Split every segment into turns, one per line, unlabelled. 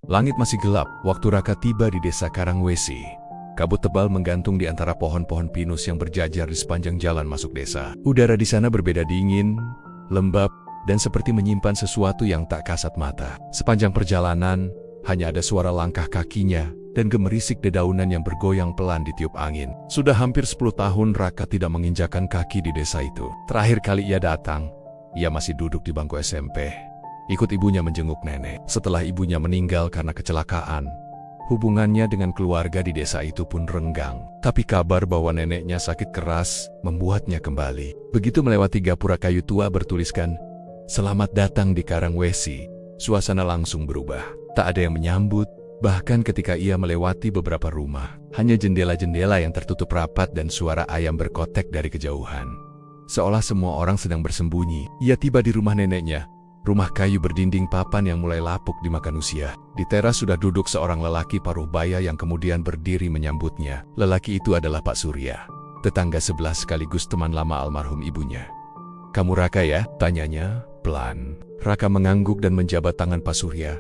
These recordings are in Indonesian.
Langit masih gelap waktu Raka tiba di desa Karangwesi. Kabut tebal menggantung di antara pohon-pohon pinus yang berjajar di sepanjang jalan masuk desa. Udara di sana berbeda dingin, lembab, dan seperti menyimpan sesuatu yang tak kasat mata. Sepanjang perjalanan, hanya ada suara langkah kakinya dan gemerisik dedaunan yang bergoyang pelan ditiup angin. Sudah hampir 10 tahun Raka tidak menginjakan kaki di desa itu. Terakhir kali ia datang, ia masih duduk di bangku SMP. Ikut ibunya menjenguk nenek. Setelah ibunya meninggal karena kecelakaan, hubungannya dengan keluarga di desa itu pun renggang. Tapi kabar bahwa neneknya sakit keras membuatnya kembali. Begitu melewati gapura kayu tua bertuliskan, "Selamat datang di Karangwesi," suasana langsung berubah. Tak ada yang menyambut, bahkan ketika ia melewati beberapa rumah. Hanya jendela-jendela yang tertutup rapat dan suara ayam berkotek dari kejauhan. Seolah semua orang sedang bersembunyi. Ia tiba di rumah neneknya. Rumah kayu berdinding papan yang mulai lapuk dimakan usia. Di teras sudah duduk seorang lelaki paruh baya yang kemudian berdiri menyambutnya. Lelaki itu adalah Pak Surya, tetangga sebelah sekaligus teman lama almarhum ibunya. "Kamu Raka ya?" tanyanya pelan. Raka mengangguk dan menjabat tangan Pak Surya.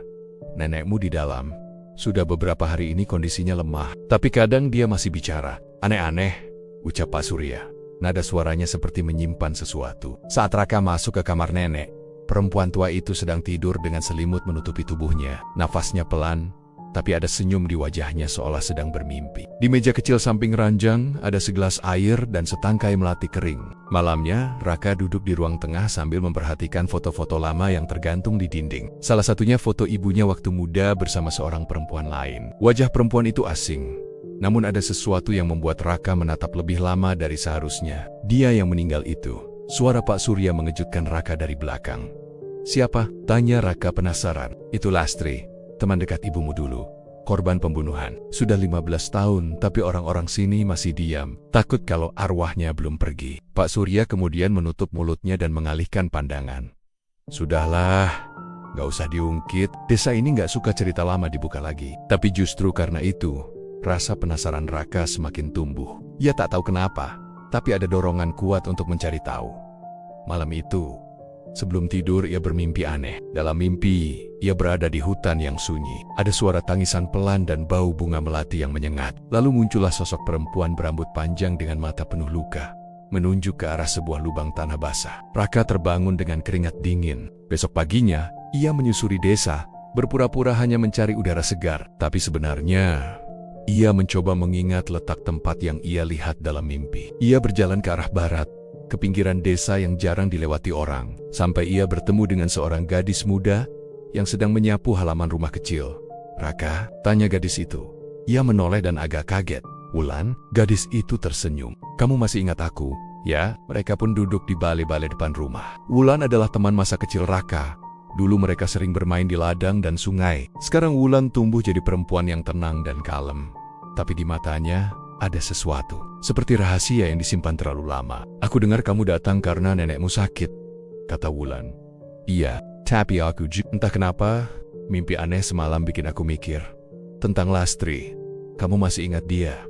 "Nenekmu di dalam. Sudah beberapa hari ini kondisinya lemah, tapi kadang dia masih bicara. Aneh-aneh," ucap Pak Surya. Nada suaranya seperti menyimpan sesuatu. Saat Raka masuk ke kamar nenek, perempuan tua itu sedang tidur dengan selimut menutupi tubuhnya. Nafasnya pelan, tapi ada senyum di wajahnya seolah sedang bermimpi. Di meja kecil samping ranjang, ada segelas air dan setangkai melati kering. Malamnya, Raka duduk di ruang tengah sambil memperhatikan foto-foto lama yang tergantung di dinding. Salah satunya foto ibunya waktu muda bersama seorang perempuan lain. Wajah perempuan itu asing, namun ada sesuatu yang membuat Raka menatap lebih lama dari seharusnya. Dia yang meninggal itu. Suara Pak Surya mengejutkan Raka dari belakang. "Siapa?" tanya Raka penasaran. "Itu Lastri, teman dekat ibumu dulu. Korban pembunuhan. Sudah 15 tahun, tapi orang-orang sini masih diam. Takut kalau arwahnya belum pergi." Pak Surya kemudian menutup mulutnya dan mengalihkan pandangan. "Sudahlah, gak usah diungkit. Desa ini gak suka cerita lama dibuka lagi." Tapi justru karena itu, rasa penasaran Raka semakin tumbuh. Ia tak tahu kenapa, tapi ada dorongan kuat untuk mencari tahu. Malam itu, sebelum tidur ia bermimpi aneh. Dalam mimpi, ia berada di hutan yang sunyi. Ada suara tangisan pelan dan bau bunga melati yang menyengat. Lalu muncullah sosok perempuan berambut panjang dengan mata penuh luka, menunjuk ke arah sebuah lubang tanah basah. Raka terbangun dengan keringat dingin. Besok paginya, ia menyusuri desa, berpura-pura hanya mencari udara segar. Tapi sebenarnya, ia mencoba mengingat letak tempat yang ia lihat dalam mimpi. Ia berjalan ke arah barat, ke pinggiran desa yang jarang dilewati orang, sampai ia bertemu dengan seorang gadis muda yang sedang menyapu halaman rumah kecil. "Raka?" tanya gadis itu. Ia menoleh dan agak kaget. "Wulan?" Gadis itu tersenyum. "Kamu masih ingat aku?" "Ya." Mereka pun duduk di balai-balai depan rumah. Wulan adalah teman masa kecil Raka. Dulu mereka sering bermain di ladang dan sungai. Sekarang Wulan tumbuh jadi perempuan yang tenang dan kalem. Tapi di matanya ada sesuatu, seperti rahasia yang disimpan terlalu lama. "Aku dengar kamu datang karena nenekmu sakit," kata Wulan. "Iya, tapi aku entah kenapa, mimpi aneh semalam bikin aku mikir tentang Lastri. Kamu masih ingat dia?"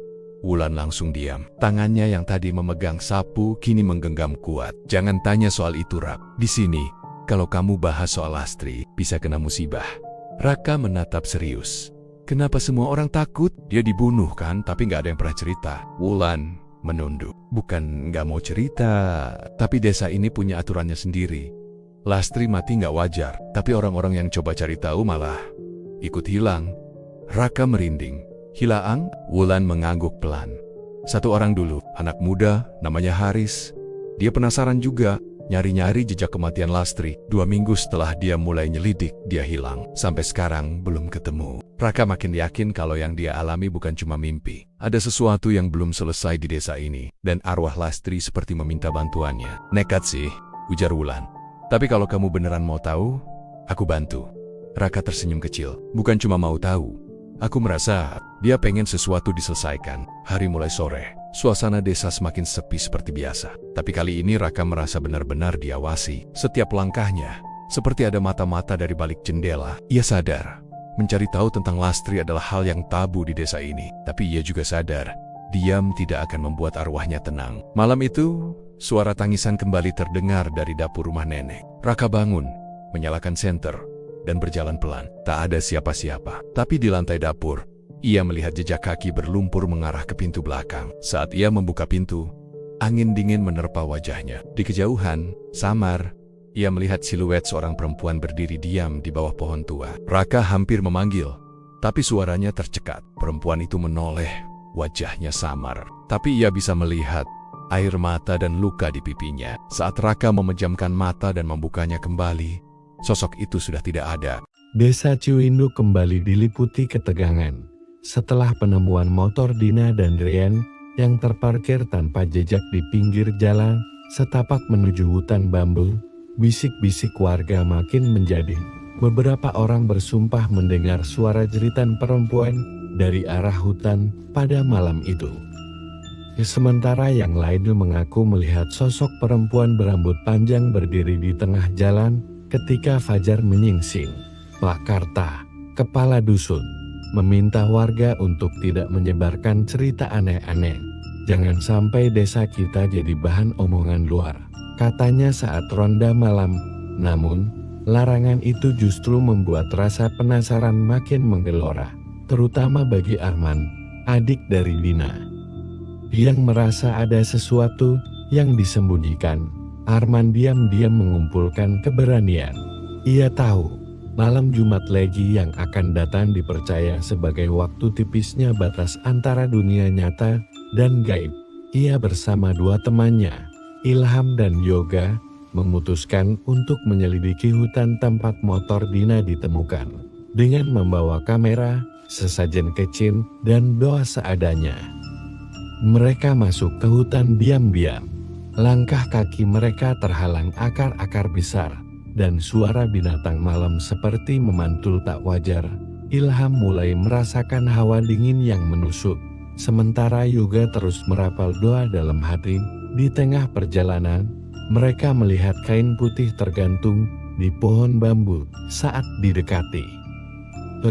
Wulan langsung diam. Tangannya yang tadi memegang sapu kini menggenggam kuat. "Jangan tanya soal itu, Rak. Di sini, kalau kamu bahas soal Lastri, bisa kena musibah." Raka menatap serius. "Kenapa semua orang takut? Dia dibunuh kan, tapi gak ada yang pernah cerita." Wulan menunduk. "Bukan gak mau cerita, tapi desa ini punya aturannya sendiri. Lastri mati gak wajar, tapi orang-orang yang coba cari tahu malah ikut hilang." Raka merinding. "Hilang?" Wulan mengangguk pelan. "Satu orang dulu, anak muda, namanya Haris. Dia penasaran juga, nyari-nyari jejak kematian Lastri. 2 minggu setelah dia mulai nyelidik, dia hilang. Sampai sekarang belum ketemu." Raka makin yakin kalau yang dia alami bukan cuma mimpi. Ada sesuatu yang belum selesai di desa ini, dan arwah Lastri seperti meminta bantuannya. "Nekat sih," ujar Wulan. "Tapi kalau kamu beneran mau tahu, aku bantu." Raka tersenyum kecil. "Bukan cuma mau tahu. Aku merasa dia pengen sesuatu diselesaikan." Hari mulai sore. Suasana desa semakin sepi seperti biasa. Tapi kali ini Raka merasa benar-benar diawasi. Setiap langkahnya, seperti ada mata-mata dari balik jendela. Ia sadar, mencari tahu tentang Lastri adalah hal yang tabu di desa ini. Tapi ia juga sadar, diam tidak akan membuat arwahnya tenang. Malam itu, suara tangisan kembali terdengar dari dapur rumah nenek. Raka bangun, menyalakan senter, dan berjalan pelan. Tak ada siapa-siapa. Tapi di lantai dapur, ia melihat jejak kaki berlumpur mengarah ke pintu belakang. Saat ia membuka pintu, angin dingin menerpa wajahnya. Di kejauhan, samar, ia melihat siluet seorang perempuan berdiri diam di bawah pohon tua. Raka hampir memanggil, tapi suaranya tercekat. Perempuan itu menoleh, wajahnya samar. Tapi ia bisa melihat air mata dan luka di pipinya. Saat Raka memejamkan mata dan membukanya kembali, sosok itu sudah tidak ada.
Desa Ciwinduk kembali diliputi ketegangan. Setelah penemuan motor Dina dan Rian yang terparkir tanpa jejak di pinggir jalan, setapak menuju hutan bambu, bisik-bisik warga makin menjadi. Beberapa orang bersumpah mendengar suara jeritan perempuan dari arah hutan pada malam itu. Sementara yang lain mengaku melihat sosok perempuan berambut panjang berdiri di tengah jalan ketika fajar menyingsing. Pak Karta, kepala dusun, meminta warga untuk tidak menyebarkan cerita aneh-aneh. Jangan sampai desa kita jadi bahan omongan luar, katanya saat ronda malam. Namun, larangan itu justru membuat rasa penasaran makin menggelora, terutama bagi Arman, adik dari Dina, yang merasa ada sesuatu yang disembunyikan. Arman diam-diam mengumpulkan keberanian. Ia tahu malam Jumat Legi yang akan datang dipercaya sebagai waktu tipisnya batas antara dunia nyata dan gaib. Ia bersama dua temannya, Ilham dan Yoga, memutuskan untuk menyelidiki hutan tempat motor Dina ditemukan. Dengan membawa kamera, sesajen kecil, dan doa seadanya, mereka masuk ke hutan diam-diam. Langkah kaki mereka terhalang akar-akar besar, dan suara binatang malam seperti memantul tak wajar. Ilham mulai merasakan hawa dingin yang menusuk, sementara Yoga terus merapal doa dalam hati. Di tengah perjalanan, mereka melihat kain putih tergantung di pohon bambu. Saat didekati,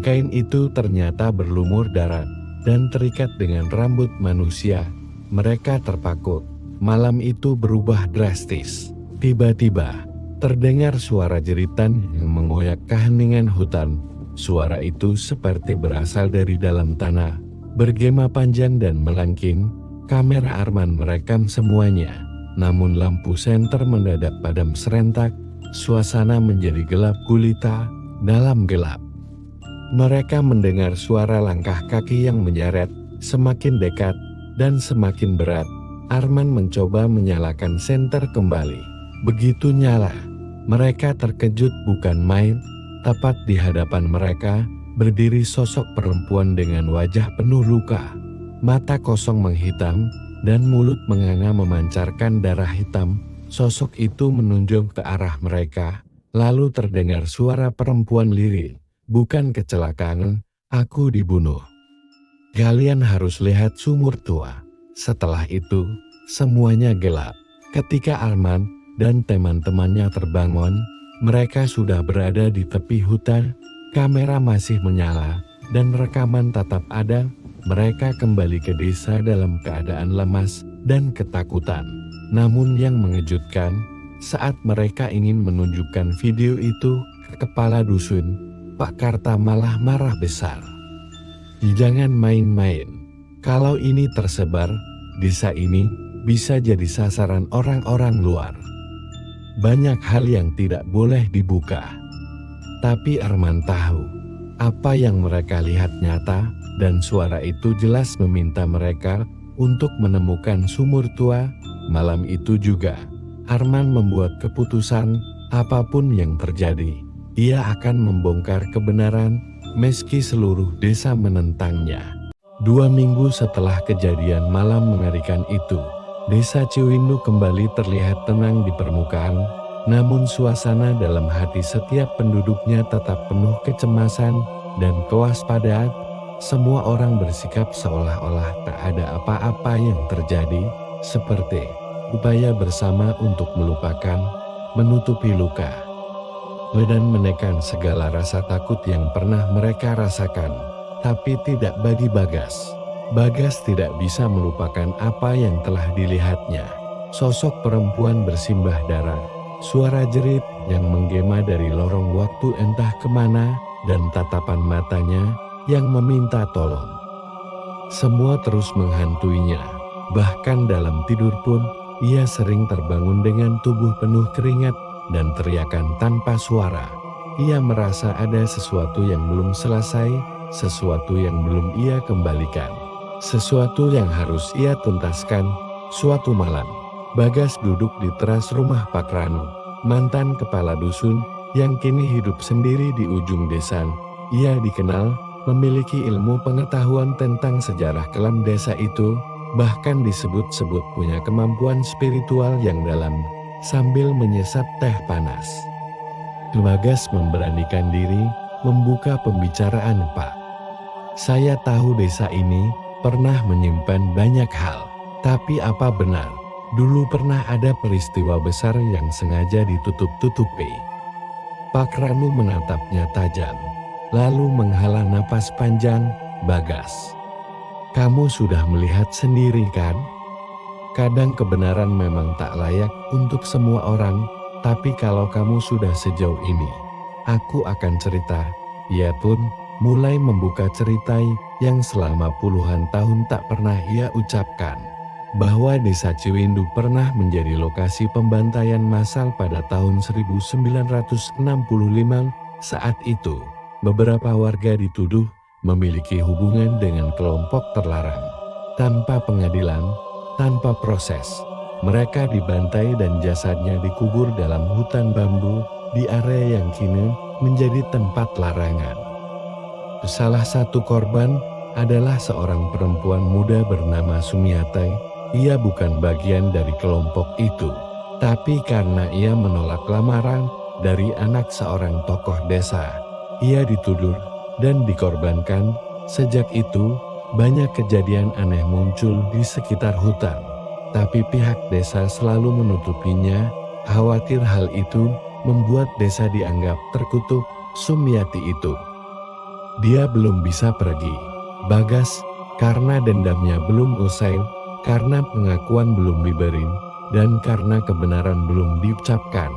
kain itu ternyata berlumur darah dan terikat dengan rambut manusia. Mereka terpaku. Malam itu berubah drastis. Tiba-tiba terdengar suara jeritan yang mengoyak keheningan hutan. Suara itu seperti berasal dari dalam tanah, bergema panjang dan melangking. Kamera Arman merekam semuanya, namun lampu senter mendadak padam serentak. Suasana menjadi gelap gulita. Dalam gelap, mereka mendengar suara langkah kaki yang menyeret, semakin dekat dan semakin berat. Arman mencoba menyalakan senter kembali. Begitu nyala, mereka terkejut bukan main. Tepat di hadapan mereka, berdiri sosok perempuan dengan wajah penuh luka. Mata kosong menghitam, dan mulut menganga memancarkan darah hitam. Sosok itu menunjuk ke arah mereka, lalu terdengar suara perempuan lirih. Bukan kecelakaan, aku dibunuh. Kalian harus lihat sumur tua. Setelah itu, semuanya gelap. Ketika Arman dan teman-temannya terbangun, mereka sudah berada di tepi hutan. Kamera masih menyala, dan rekaman tetap ada. Mereka kembali ke desa dalam keadaan lemas dan ketakutan. Namun yang mengejutkan, saat mereka ingin menunjukkan video itu ke kepala dusun, Pak Karta malah marah besar. Jangan main-main. Kalau ini tersebar, desa ini bisa jadi sasaran orang-orang luar. Banyak hal yang tidak boleh dibuka. Tapi Arman tahu, apa yang mereka lihat nyata, dan suara itu jelas meminta mereka untuk menemukan sumur tua. Malam itu juga, Arman membuat keputusan, apapun yang terjadi, ia akan membongkar kebenaran, meski seluruh desa menentangnya. 2 minggu setelah kejadian malam mengerikan itu, desa Ciwinduk kembali terlihat tenang di permukaan, namun suasana dalam hati setiap penduduknya tetap penuh kecemasan dan kewaspadaan. Semua orang bersikap seolah-olah tak ada apa-apa yang terjadi, seperti upaya bersama untuk melupakan, menutupi luka, dan menekan segala rasa takut yang pernah mereka rasakan. Tapi tidak bagi Bagas. Bagas tidak bisa melupakan apa yang telah dilihatnya. Sosok perempuan bersimbah darah, suara jerit, yang menggema dari lorong waktu entah kemana, dan tatapan matanya yang meminta tolong. Semua terus menghantuinya, bahkan dalam tidur pun ia sering terbangun dengan tubuh penuh keringat dan teriakan tanpa suara. Ia merasa ada sesuatu yang belum selesai, sesuatu yang belum ia kembalikan, sesuatu yang harus ia tuntaskan. Suatu malam, Bagas duduk di teras rumah Pak Ranu, mantan kepala dusun yang kini hidup sendiri di ujung desa. Ia dikenal memiliki ilmu pengetahuan tentang sejarah kelam desa itu, bahkan disebut-sebut punya kemampuan spiritual yang dalam, sambil menyesap teh panas. Bagas memberanikan diri membuka pembicaraan. "Pak, saya tahu desa ini pernah menyimpan banyak hal, tapi apa benar dulu pernah ada peristiwa besar yang sengaja ditutup-tutupi?" Pak Ranu menatapnya tajam, lalu menghela napas panjang. "Bagas, kamu sudah melihat sendiri kan? Kadang kebenaran memang tak layak untuk semua orang, tapi kalau kamu sudah sejauh ini, aku akan cerita." Ia pun mulai membuka cerita yang selama puluhan tahun tak pernah ia ucapkan, bahwa desa Ciwindu pernah menjadi lokasi pembantaian massal pada tahun 1965. Saat itu, beberapa warga dituduh memiliki hubungan dengan kelompok terlarang. Tanpa pengadilan, tanpa proses, mereka dibantai dan jasadnya dikubur dalam hutan bambu di area yang kini menjadi tempat larangan. Salah satu korban adalah seorang perempuan muda bernama Sumiati. Ia bukan bagian dari kelompok itu, tapi karena ia menolak lamaran dari anak seorang tokoh desa, ia dituduh dan dikorbankan. Sejak itu, banyak kejadian aneh muncul di sekitar hutan, tapi pihak desa selalu menutupinya, khawatir hal itu membuat desa dianggap terkutuk. Sumiati itu, dia belum bisa pergi, Bagas, karena dendamnya belum usai, karena pengakuan belum diberi, dan karena kebenaran belum diucapkan.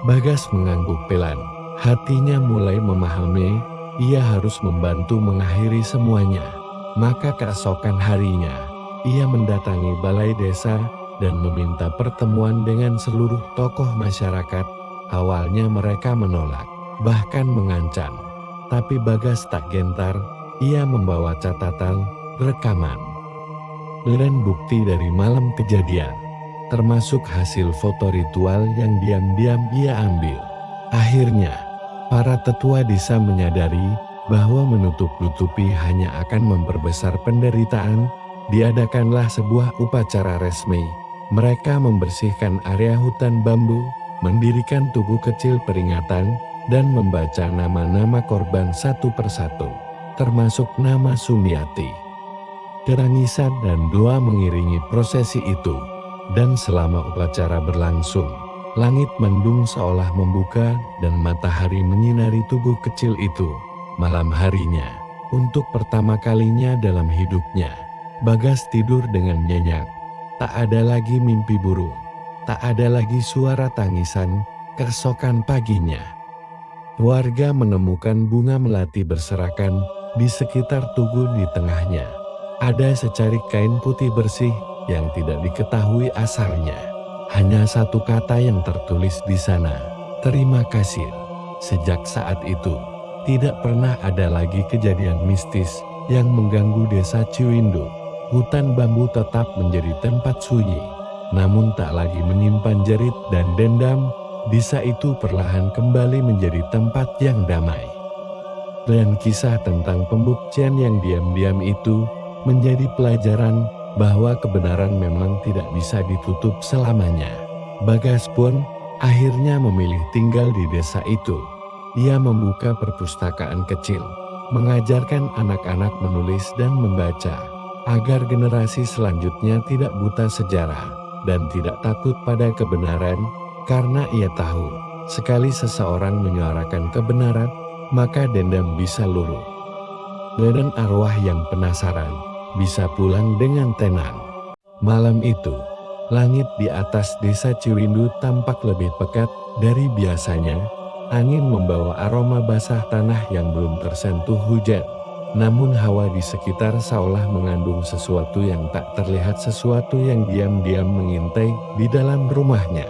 Bagas mengangguk pelan, hatinya mulai memahami, ia harus membantu mengakhiri semuanya. Maka keesokan harinya, ia mendatangi balai desa dan meminta pertemuan dengan seluruh tokoh masyarakat. Awalnya mereka menolak, bahkan mengancam. Tapi Bagas tak gentar, ia membawa catatan, rekaman, dan bukti dari malam kejadian, termasuk hasil foto ritual yang diam-diam ia ambil. Akhirnya, para tetua desa menyadari bahwa menutup-nutupi hanya akan memperbesar penderitaan. Diadakanlah sebuah upacara resmi. Mereka membersihkan area hutan bambu, mendirikan tugu kecil peringatan, dan membaca nama-nama korban satu persatu, termasuk nama Sumiati. Kerangisan dan doa mengiringi prosesi itu, dan selama upacara berlangsung, langit mendung seolah membuka dan matahari menyinari tugu kecil itu. Malam harinya, untuk pertama kalinya dalam hidupnya, Bagas tidur dengan nyenyak. Tak ada lagi mimpi buruk, tak ada lagi suara tangisan. Keesokan paginya, warga menemukan bunga melati berserakan di sekitar tugu. Di tengahnya ada secarik kain putih bersih yang tidak diketahui asalnya. Hanya satu kata yang tertulis di sana, "Terima kasih." Sejak saat itu, tidak pernah ada lagi kejadian mistis yang mengganggu desa Ciwindu. Hutan bambu tetap menjadi tempat sunyi, namun tak lagi menyimpan jerit dan dendam. Desa itu perlahan kembali menjadi tempat yang damai. Dan kisah tentang pembuktian yang diam-diam itu menjadi pelajaran bahwa kebenaran memang tidak bisa ditutup selamanya. Bagas pun akhirnya memilih tinggal di desa itu. Ia membuka perpustakaan kecil, mengajarkan anak-anak menulis dan membaca, agar generasi selanjutnya tidak buta sejarah dan tidak takut pada kebenaran. Karena ia tahu, sekali seseorang menyuarakan kebenaran, maka dendam bisa luruh. Dan arwah yang penasaran bisa pulang dengan tenang. Malam itu, langit di atas desa Ciwindu tampak lebih pekat Dari biasanya, angin membawa aroma basah tanah yang belum tersentuh hujan. Namun hawa di sekitar seolah mengandung sesuatu yang tak terlihat, sesuatu yang diam-diam mengintai di dalam rumahnya.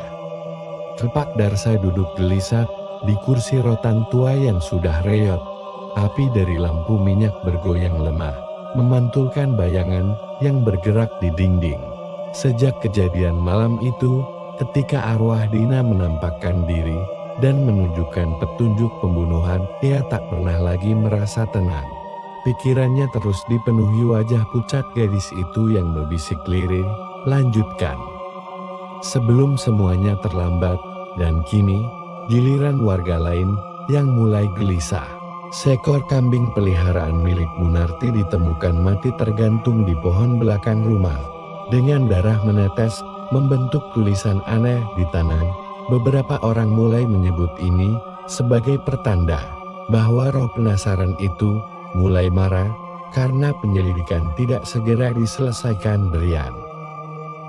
Pak Darsa duduk gelisah di kursi rotan tua yang sudah reyot. Api dari lampu minyak bergoyang lemah, memantulkan bayangan yang bergerak di dinding. Sejak kejadian malam itu, ketika arwah Dina menampakkan diri dan menunjukkan petunjuk pembunuhan, ia tak pernah lagi merasa tenang. Pikirannya terus dipenuhi wajah pucat gadis itu yang berbisik lirih, "Lanjutkan." Sebelum semuanya terlambat, dan kini giliran warga lain yang mulai gelisah. Seekor kambing peliharaan milik Munarti ditemukan mati tergantung di pohon belakang rumah. Dengan darah menetes, membentuk tulisan aneh di tanah. Beberapa orang mulai menyebut ini sebagai pertanda bahwa roh penasaran itu mulai marah karena penyelidikan tidak segera diselesaikan. Brian,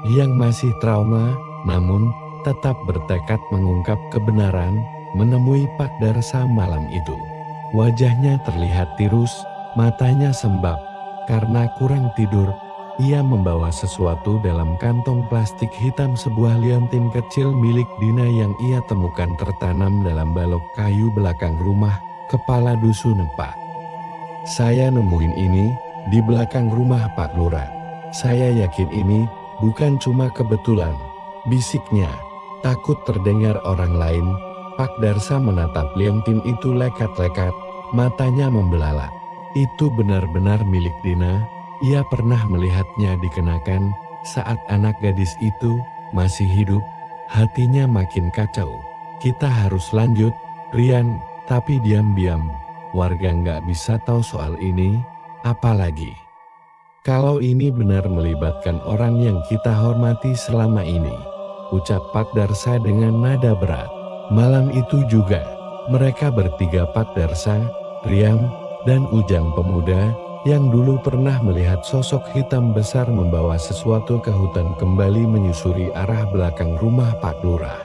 yang masih trauma, namun tetap bertekad mengungkap kebenaran, menemui Pak Darsa malam itu. Wajahnya terlihat tirus, matanya sembab. Karena kurang tidur, ia membawa sesuatu dalam kantong plastik hitam, sebuah liontin kecil milik Dina yang ia temukan tertanam dalam balok kayu belakang rumah kepala dusun Pak. "Saya nemuin ini di belakang rumah Pak Lurah. Saya yakin ini bukan cuma kebetulan," bisiknya. Takut terdengar orang lain, Pak Darsa menatap liontin itu lekat-lekat, matanya membelalak. Itu benar-benar milik Dina. Ia pernah melihatnya dikenakan saat anak gadis itu masih hidup. Hatinya makin kacau. "Kita harus lanjut, Rian," tapi diam-diam. Warga nggak bisa tahu soal ini, apalagi kalau ini benar melibatkan orang yang kita hormati selama ini, ucap Pak Darsa dengan nada berat. Malam itu juga, mereka bertiga, Pak Darsa, Rian, dan Ujang pemuda, yang dulu pernah melihat sosok hitam besar membawa sesuatu ke hutan, kembali menyusuri arah belakang rumah Pak Lurah.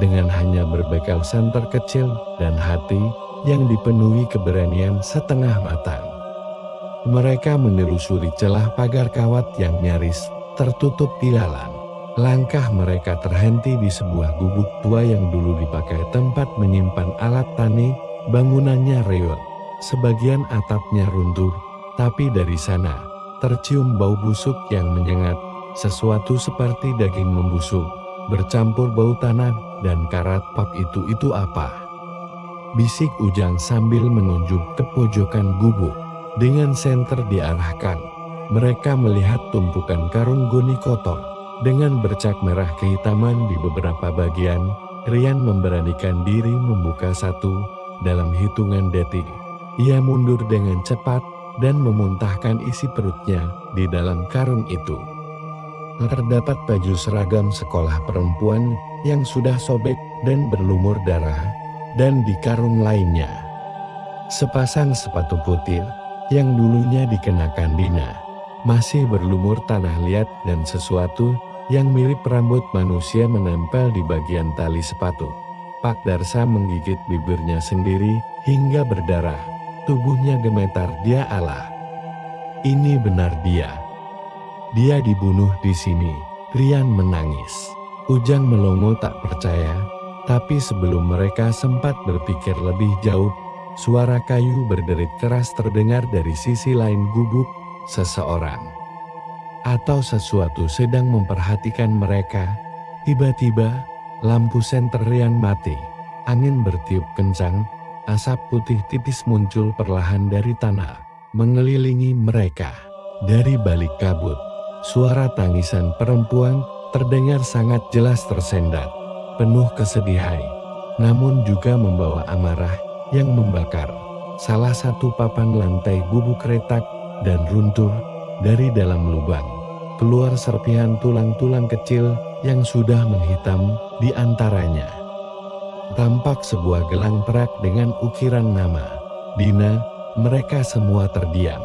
Dengan hanya berbekal santer kecil dan hati yang dipenuhi keberanian setengah matang, mereka menelusuri celah pagar kawat yang nyaris tertutup ilalang. Langkah mereka terhenti di sebuah gubuk tua yang dulu dipakai tempat menyimpan alat tani. Bangunannya reot, sebagian atapnya runtuh, tapi dari sana tercium bau busuk yang menyengat, sesuatu seperti daging membusuk, bercampur bau tanah dan karat. "Pak, itu apa?" bisik Ujang sambil menunjuk ke pojokan gubuk. Dengan senter diarahkan, mereka melihat tumpukan karung goni kotor dengan bercak merah kehitaman di beberapa bagian. Rian memberanikan diri membuka satu. Dalam hitungan detik, ia mundur dengan cepat dan memuntahkan isi perutnya di dalam karung itu. Terdapat baju seragam sekolah perempuan yang sudah sobek dan berlumur darah, dan di karung lainnya sepasang sepatu putih yang dulunya dikenakan Dina, masih berlumur tanah liat, dan sesuatu yang mirip rambut manusia menempel di bagian tali sepatu. Pak Darsa menggigit bibirnya sendiri hingga berdarah. Tubuhnya gemetar. "Dia Allah, ini benar dia. Dia dibunuh di sini." Rian menangis. Ujang melongo tak percaya, tapi sebelum mereka sempat berpikir lebih jauh, suara kayu berderit keras terdengar dari sisi lain gubuk. Seseorang atau sesuatu sedang memperhatikan mereka. Tiba-tiba, lampu senter Rian mati. Angin bertiup kencang, asap putih tipis muncul perlahan dari tanah, mengelilingi mereka. Dari balik kabut, suara tangisan perempuan terdengar sangat jelas, tersendat, penuh kesedihan, namun juga membawa amarah yang membakar. Salah satu papan lantai gubuk retak dan runtuh. Dari dalam lubang keluar serpihan tulang-tulang kecil yang sudah menghitam. Di antaranya tampak sebuah gelang perak dengan ukiran nama Dina. Mereka semua terdiam.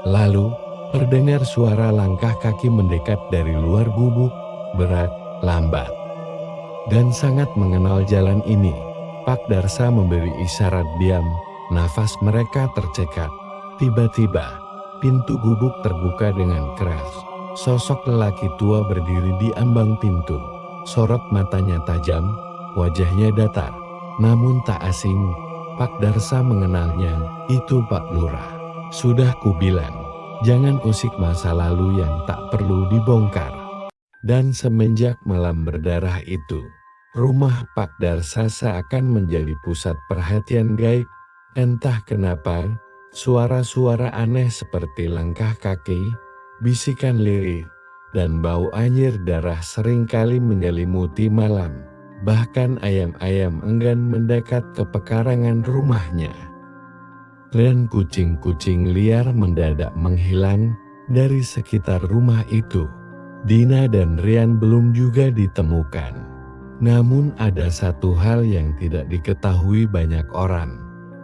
Lalu terdengar suara langkah kaki mendekat dari luar gubuk, berat, lambat. dan sangat mengenal jalan ini. Pak Darsa memberi isyarat diam, nafas mereka tercekat. Tiba-tiba, pintu gubuk terbuka dengan keras. Sosok lelaki tua berdiri di ambang pintu. Sorot matanya tajam, wajahnya datar. Namun tak asing, Pak Darsa mengenalnya, itu Pak Lurah. Sudah kubilang, jangan usik masa lalu yang tak perlu dibongkar. Dan semenjak malam berdarah itu, rumah Pak Darsa seakan menjadi pusat perhatian gaib. Entah kenapa, suara-suara aneh seperti langkah kaki, bisikan lirih, dan bau anyir darah seringkali menyelimuti malam. Bahkan ayam-ayam enggan mendekat ke pekarangan rumahnya. Dan kucing-kucing liar mendadak menghilang dari sekitar rumah itu. Dina dan Rian belum juga ditemukan. Namun ada satu hal yang tidak diketahui banyak orang.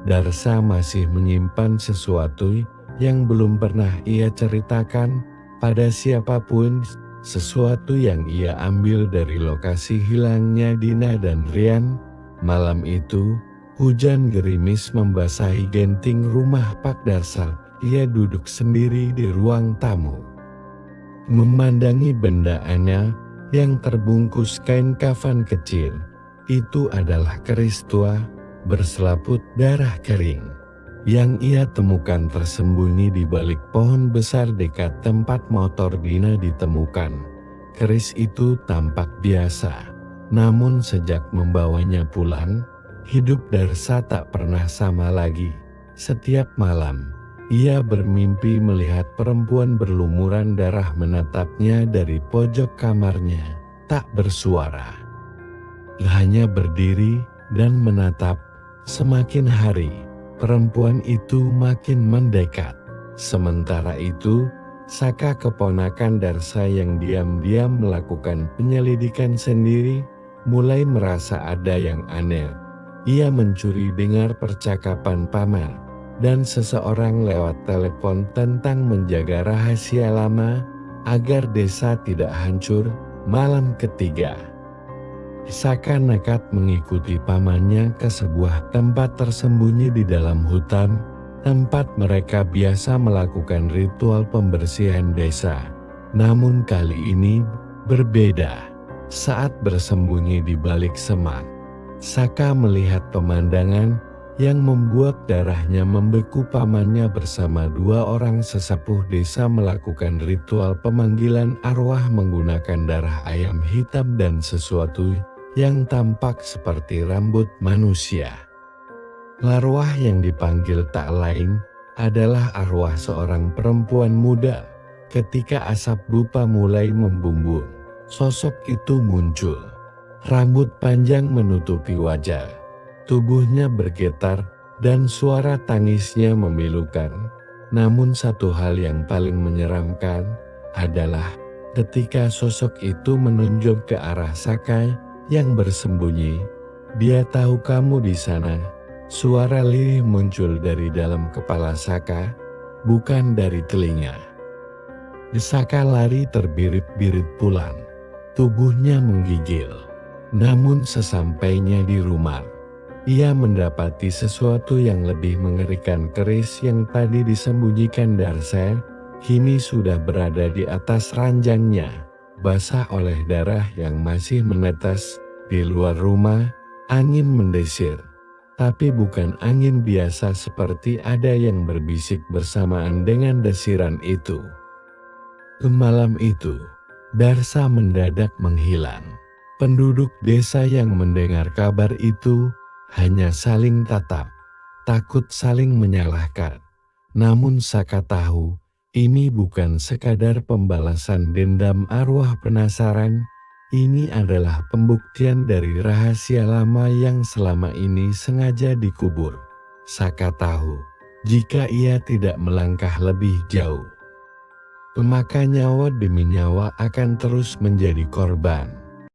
Darsa masih menyimpan sesuatu yang belum pernah ia ceritakan pada siapapun, sesuatu yang ia ambil dari lokasi hilangnya Dina dan Rian. Malam itu, hujan gerimis membasahi genting rumah Pak Darsa. Ia duduk sendiri di ruang tamu, memandangi benda aneh yang terbungkus kain kafan kecil. Itu adalah keris tua berselaput darah kering yang ia temukan tersembunyi di balik pohon besar dekat tempat motor Dina ditemukan. Keris itu tampak biasa, namun sejak membawanya pulang, hidup Darsa tak pernah sama lagi. Setiap malam, ia bermimpi melihat perempuan berlumuran darah menatapnya dari pojok kamarnya, tak bersuara. Hanya berdiri dan menatap. Semakin hari, perempuan itu makin mendekat. Sementara itu, Saka keponakan Darsa yang diam-diam melakukan penyelidikan sendiri, mulai merasa ada yang aneh. Ia mencuri dengar percakapan paman dan seseorang lewat telepon tentang menjaga rahasia lama agar desa tidak hancur. Malam ketiga, Saka nekat mengikuti pamannya ke sebuah tempat tersembunyi di dalam hutan, tempat mereka biasa melakukan ritual pembersihan desa. Namun kali ini berbeda. Saat bersembunyi di balik semak, Saka melihat pemandangan yang membuat darahnya membeku. Pamannya bersama dua orang sesepuh desa melakukan ritual pemanggilan arwah menggunakan darah ayam hitam dan sesuatu yang tampak seperti rambut manusia. Arwah yang dipanggil tak lain adalah arwah seorang perempuan muda. Ketika asap dupa mulai membumbung, sosok itu muncul. Rambut panjang menutupi wajah, tubuhnya bergetar, dan suara tangisnya memilukan. Namun satu hal yang paling menyeramkan adalah ketika sosok itu menunjuk ke arah Saka yang bersembunyi. Dia tahu kamu di sana. Suara lirih muncul dari dalam kepala Saka, bukan dari telinga. Saka lari terbirit-birit pulang. Tubuhnya menggigil. Namun sesampainya di rumah, ia mendapati sesuatu yang lebih mengerikan. Keris yang tadi disembunyikan Darsa, kini sudah berada di atas ranjangnya, basah oleh darah yang masih menetes. Di luar rumah, angin mendesir. Tapi bukan angin biasa, seperti ada yang berbisik bersamaan dengan desiran itu. Malam itu, Darsa mendadak menghilang. Penduduk desa yang mendengar kabar itu hanya saling tatap, takut saling menyalahkan. Namun Saka tahu, ini bukan sekadar pembalasan dendam arwah penasaran. Ini adalah pembuktian dari rahasia lama yang selama ini sengaja dikubur. Saka tahu, jika ia tidak melangkah lebih jauh, maka nyawa demi nyawa akan terus menjadi korban.